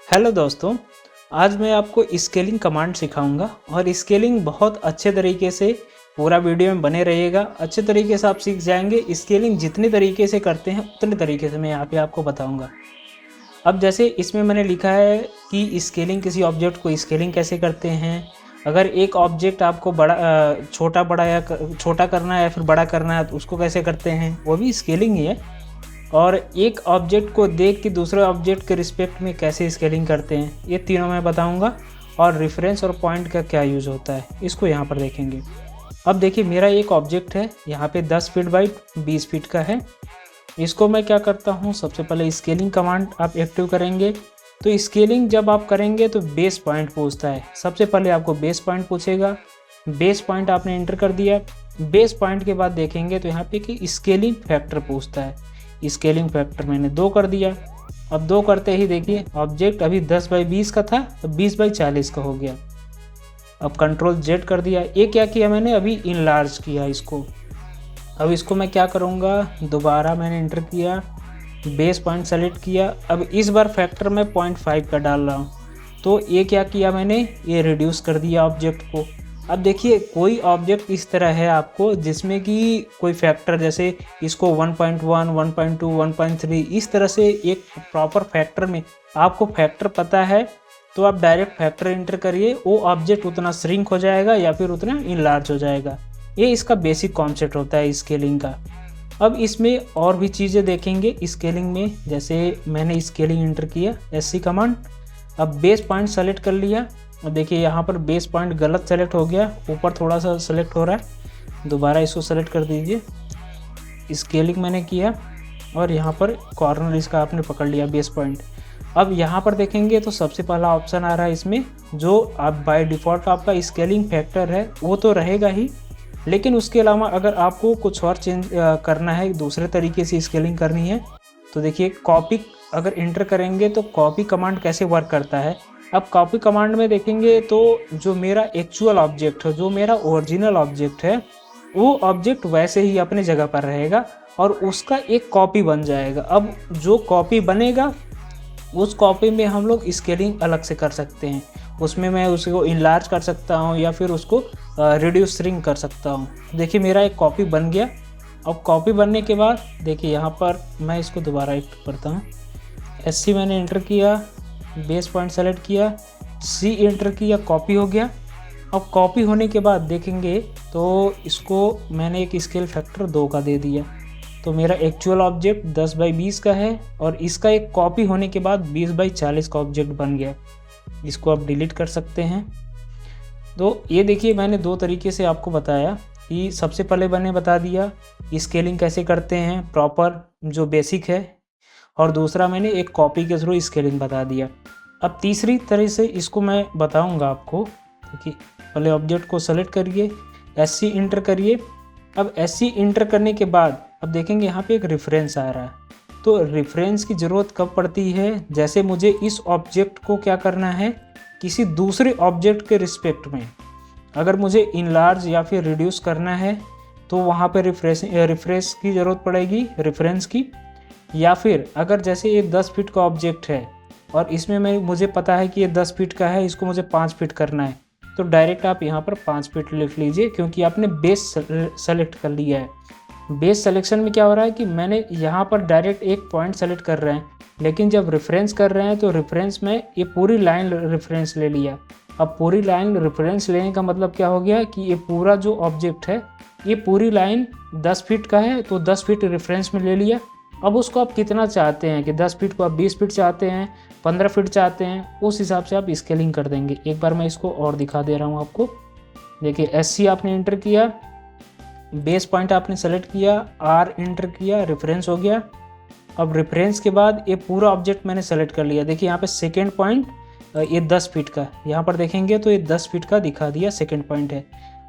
Hello दोस्तों, आज मैं आपको स्केलिंग कमांड सिखाऊंगा और स्केलिंग बहुत अच्छे तरीके से पूरा वीडियो में बने रहिएगा। अच्छे तरीके से आप सीख जाएंगे। स्केलिंग जितने तरीके से करते हैं उतने तरीके से मैं यहाँ पे आपको बताऊंगा। अब जैसे इसमें मैंने लिखा है कि स्केलिंग किसी ऑब्जेक्ट को स्केलिंग कैसे करते हैं। अगर एक ऑब्जेक्ट आपको छोटा करना है या फिर बड़ा करना है तो उसको कैसे करते हैं, वो भी स्केलिंग ही है। और एक ऑब्जेक्ट को देख के दूसरे ऑब्जेक्ट के रिस्पेक्ट में कैसे स्केलिंग करते हैं, ये तीनों मैं बताऊंगा। और रेफरेंस और पॉइंट का क्या यूज़ होता है इसको यहाँ पर देखेंगे। अब देखिए, मेरा एक ऑब्जेक्ट है यहाँ पे 10 फीट बाई 20 फीट का है। इसको मैं क्या करता हूँ, सबसे पहले स्केलिंग कमांड आप एक्टिव करेंगे। तो स्केलिंग जब आप करेंगे तो बेस पॉइंट पूछता है। सबसे पहले आपको बेस पॉइंट पूछेगा। बेस पॉइंट आपने एंटर कर दिया। बेस पॉइंट के बाद देखेंगे तो यहाँ पे कि स्केलिंग फैक्टर पूछता है। स्केलिंग फैक्टर मैंने 2 कर दिया। अब 2 करते ही देखिए ऑब्जेक्ट अभी 10 बाई 20 का था तो 20 बाई 40 का हो गया। अब कंट्रोल Z कर दिया। ये क्या किया मैंने, अभी इनलार्ज किया इसको। अब इसको मैं क्या करूँगा, दोबारा मैंने एंटर किया, बेस पॉइंट सेलेक्ट किया। अब इस बार फैक्टर में 0.5 का डाल रहा हूँ। तो ये क्या किया मैंने, ये रिड्यूस कर दिया ऑब्जेक्ट को। अब देखिए, कोई ऑब्जेक्ट इस तरह है आपको जिसमें कि कोई फैक्टर, जैसे इसको 1.1, 1.2, 1.3 इस तरह से एक प्रॉपर फैक्टर में आपको फैक्टर पता है तो आप डायरेक्ट फैक्टर एंटर करिए। वो ऑब्जेक्ट उतना श्रिंक हो जाएगा या फिर उतना इनलार्ज हो जाएगा। ये इसका बेसिक कॉन्सेप्ट होता है स्केलिंग का। अब इसमें और भी चीज़ें देखेंगे स्केलिंग में। जैसे मैंने स्केलिंग एंटर किया, SC कमांड। अब बेस पॉइंट सेलेक्ट कर लिया। अब देखिए यहाँ पर बेस पॉइंट गलत सेलेक्ट हो गया, ऊपर थोड़ा सा सेलेक्ट हो रहा है। दोबारा इसको सेलेक्ट कर दीजिए। स्केलिंग मैंने किया और यहाँ पर कॉर्नर इसका आपने पकड़ लिया बेस पॉइंट। अब यहाँ पर देखेंगे तो सबसे पहला ऑप्शन आ रहा है इसमें, जो आप बाय डिफ़ॉल्ट आपका स्केलिंग फैक्टर है वो तो रहेगा ही, लेकिन उसके अलावा अगर आपको कुछ और चेंज करना है, दूसरे तरीके से स्केलिंग करनी है, तो देखिए कॉपी अगर एंटर करेंगे तो कॉपी कमांड कैसे वर्क करता है। अब कॉपी कमांड में देखेंगे तो जो मेरा एक्चुअल ऑब्जेक्ट है, जो मेरा ओरिजिनल ऑब्जेक्ट है, वो ऑब्जेक्ट वैसे ही अपने जगह पर रहेगा और उसका एक कॉपी बन जाएगा। अब जो कॉपी बनेगा उस कॉपी में हम लोग स्केलिंग अलग से कर सकते हैं। उसमें मैं उसको इनलार्ज कर सकता हूँ या फिर उसको रिड्यूस श्रिंक कर सकता हूँ। देखिए मेरा एक कॉपी बन गया। अब कॉपी बनने के बाद देखिए यहाँ पर मैं इसको दोबारा एक्ट करता हूँ। SC मैंने एंटर किया, बेस पॉइंट सेलेक्ट किया, C एंटर किया, कॉपी हो गया। अब कॉपी होने के बाद देखेंगे तो इसको मैंने एक स्केल फैक्टर 2 का दे दिया। तो मेरा एक्चुअल ऑब्जेक्ट 10 बाई 20 का है और इसका एक कॉपी होने के बाद 20 बाई 40 का ऑब्जेक्ट बन गया। इसको आप डिलीट कर सकते हैं। तो ये देखिए, मैंने 2 तरीके से आपको बताया कि सबसे पहले मैंने बता दिया स्केलिंग कैसे करते हैं प्रॉपर, जो बेसिक है, और दूसरा मैंने एक कॉपी के थ्रू स्केलिंग बता दिया। अब तीसरी तरह से इसको मैं बताऊंगा आपको। देखिए पहले ऑब्जेक्ट को सेलेक्ट करिए, SC इंटर करिए। अब SC इंटर करने के बाद अब देखेंगे यहाँ पे एक रेफरेंस आ रहा है। तो रेफरेंस की ज़रूरत कब पड़ती है, जैसे मुझे इस ऑब्जेक्ट को क्या करना है, किसी दूसरे ऑब्जेक्ट के रिस्पेक्ट में अगर मुझे इनलार्ज या फिर रिड्यूस करना है तो वहाँ पे रेफरेंस की ज़रूरत पड़ेगी, रेफरेंस की। या फिर अगर जैसे ये 10 फीट का ऑब्जेक्ट है और इसमें मुझे पता है कि ये 10 फीट का है, इसको मुझे 5 फीट करना है, तो डायरेक्ट आप यहाँ पर 5 फीट लिख लीजिए, क्योंकि आपने बेस सेलेक्ट कर लिया है। बेस सिलेक्शन में क्या हो रहा है कि मैंने यहाँ पर डायरेक्ट एक पॉइंट सेलेक्ट कर रहे हैं, लेकिन जब रेफरेंस कर रहे हैं तो रेफरेंस में ये पूरी लाइन रेफरेंस ले लिया। अब पूरी लाइन रेफरेंस लेने का मतलब क्या हो गया कि ये पूरा जो ऑब्जेक्ट है, ये पूरी लाइन 10 फीट का है तो 10 फीट रेफरेंस में ले लिया। अब उसको आप कितना चाहते हैं, कि 10 फीट को आप 20 फीट चाहते हैं, 15 फीट चाहते हैं, उस हिसाब से आप स्केलिंग कर देंगे। एक बार मैं इसको और दिखा दे रहा हूँ आपको। देखिए SC आपने एंटर किया, बेस पॉइंट आपने सेलेक्ट किया, R एंटर किया, रेफरेंस हो गया। अब रेफरेंस के बाद ये पूरा ऑब्जेक्ट मैंने सेलेक्ट कर लिया। देखिए यहाँ पे सेकेंड पॉइंट ये 10 फीट का, यहाँ पर देखेंगे तो ये 10 फीट का दिखा दिया, सेकेंड पॉइंट है।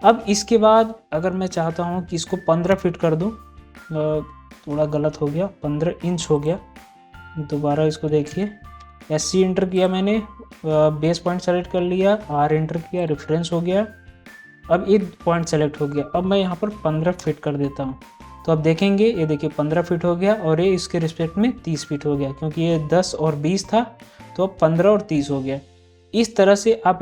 अब इसके बाद अगर मैं चाहता हूँ कि इसको 15 फीट कर दूँ, थोड़ा गलत हो गया, 15 इंच हो गया। दोबारा इसको देखिए, SC एंटर किया मैंने, बेस पॉइंट सेलेक्ट कर लिया, R एंटर किया, रेफरेंस हो गया। अब ये पॉइंट सेलेक्ट हो गया। अब मैं यहाँ पर 15 फीट कर देता हूँ। तो अब देखेंगे, ये देखिए 15 फीट हो गया और ये इसके रिस्पेक्ट में 30 फीट हो गया, क्योंकि ये 10 और 20 था तो अब 15 और 30 हो गया। इस तरह से आप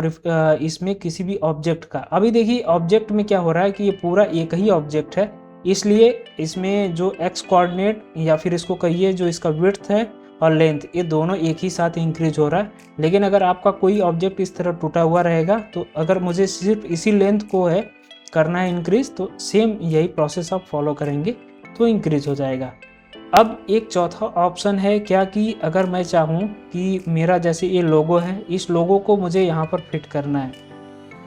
इसमें किसी भी ऑब्जेक्ट का, अभी देखिए ऑब्जेक्ट में क्या हो रहा है कि ये पूरा एक ही ऑब्जेक्ट है, इसलिए इसमें जो एक्स कोऑर्डिनेट या फिर इसको कहिए जो इसका विड्थ है और लेंथ, ये दोनों एक ही साथ इंक्रीज हो रहा है। लेकिन अगर आपका कोई ऑब्जेक्ट इस तरह टूटा हुआ रहेगा, तो अगर मुझे सिर्फ इसी लेंथ को है करना है इंक्रीज, तो सेम यही प्रोसेस आप फॉलो करेंगे तो इंक्रीज हो जाएगा। अब एक चौथा ऑप्शन है क्या कि अगर मैं चाहूँ कि मेरा जैसे ये लोगो है, इस लोगो को मुझे यहाँ पर फिट करना है,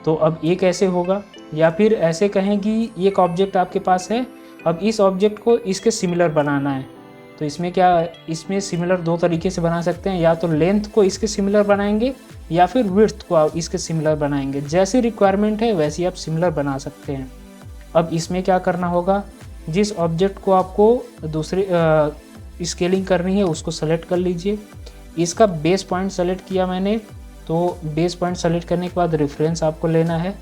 तो अब ये कैसे होगा? या फिर ऐसे कहें कि एक ऑब्जेक्ट आपके पास है, अब इस ऑब्जेक्ट को इसके सिमिलर बनाना है, तो इसमें क्या, इसमें सिमिलर दो तरीके से बना सकते हैं, या तो लेंथ को इसके सिमिलर बनाएंगे या फिर विड्थ को आप इसके सिमिलर बनाएंगे। जैसे रिक्वायरमेंट है वैसे आप सिमिलर बना सकते हैं। अब इसमें क्या करना होगा, जिस ऑब्जेक्ट को आपको दूसरी स्केलिंग करनी है उसको सेलेक्ट कर लीजिए। इसका बेस पॉइंट सेलेक्ट किया मैंने, तो बेस पॉइंट सेलेक्ट करने के बाद रेफरेंस आपको लेना है।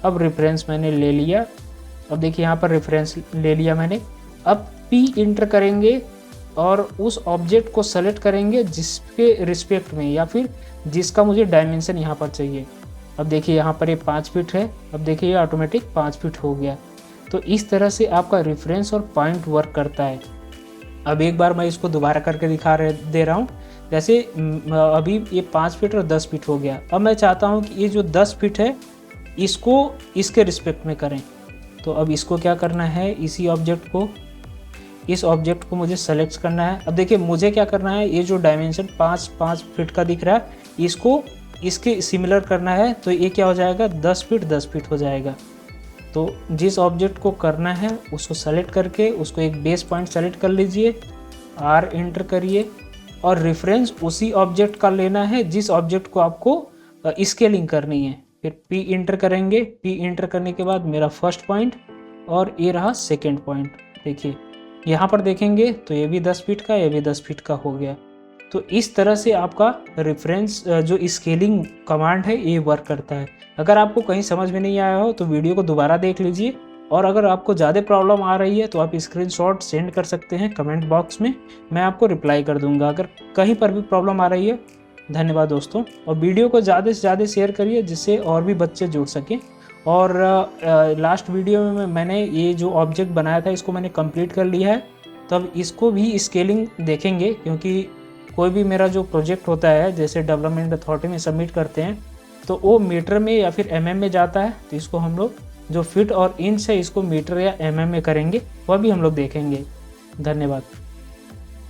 अब रेफरेंस मैंने ले लिया, अब देखिए यहाँ पर रेफरेंस ले लिया मैंने। अब P इंटर करेंगे और उस ऑब्जेक्ट को सेलेक्ट करेंगे जिसके रिस्पेक्ट में या फिर जिसका मुझे डायमेंशन यहाँ पर चाहिए। अब देखिए यहाँ पर ये 5 फीट है, अब देखिए ये ऑटोमेटिक 5 फीट हो गया। तो इस तरह से आपका रेफरेंस और पॉइंट वर्क करता है। अब एक बार मैं इसको दोबारा करके दे रहा हूँ। जैसे अभी ये 5 फीट और 10 फीट हो गया। अब मैं चाहता हूँ कि ये जो 10 फीट है इसको इसके रिस्पेक्ट में करें, तो अब इसको क्या करना है, इसी ऑब्जेक्ट को, इस ऑब्जेक्ट को मुझे सेलेक्ट करना है। अब देखिए मुझे क्या करना है, ये जो डायमेंशन 5 फीट का दिख रहा है इसको इसके सिमिलर करना है, तो ये क्या हो जाएगा, 10 फीट हो जाएगा। तो जिस ऑब्जेक्ट को करना है उसको सेलेक्ट करके उसको एक बेस पॉइंट सेलेक्ट कर लीजिए, R एंटर करिए और रेफरेंस उसी ऑब्जेक्ट का लेना है जिस ऑब्जेक्ट को आपको स्केलिंग करनी है। फिर P इंटर करेंगे, P इंटर करने के बाद मेरा फर्स्ट पॉइंट और ये रहा सेकेंड पॉइंट। देखिए यहाँ पर देखेंगे तो ये भी 10 फीट का, ये भी 10 फीट का हो गया। तो इस तरह से आपका रेफरेंस जो स्केलिंग कमांड है ये वर्क करता है। अगर आपको कहीं समझ में नहीं आया हो तो वीडियो को दोबारा देख लीजिए, और अगर आपको ज़्यादा प्रॉब्लम आ रही है तो आप स्क्रीनशॉट सेंड कर सकते हैं कमेंट बॉक्स में, मैं आपको रिप्लाई कर दूंगा अगर कहीं पर भी प्रॉब्लम आ रही है। धन्यवाद दोस्तों, और वीडियो को ज़्यादा से ज़्यादा शेयर करिए जिससे और भी बच्चे जुड़ सकें। और लास्ट वीडियो में मैंने ये जो ऑब्जेक्ट बनाया था इसको मैंने कंप्लीट कर लिया है, तब इसको भी स्केलिंग देखेंगे, क्योंकि कोई भी मेरा जो प्रोजेक्ट होता है जैसे डेवलपमेंट अथॉरिटी में सबमिट करते हैं तो वो मीटर में या फिर mm में जाता है, तो इसको हम लोग जो फीट और इंच है इसको मीटर या mm में करेंगे, वह भी हम लोग देखेंगे। धन्यवाद।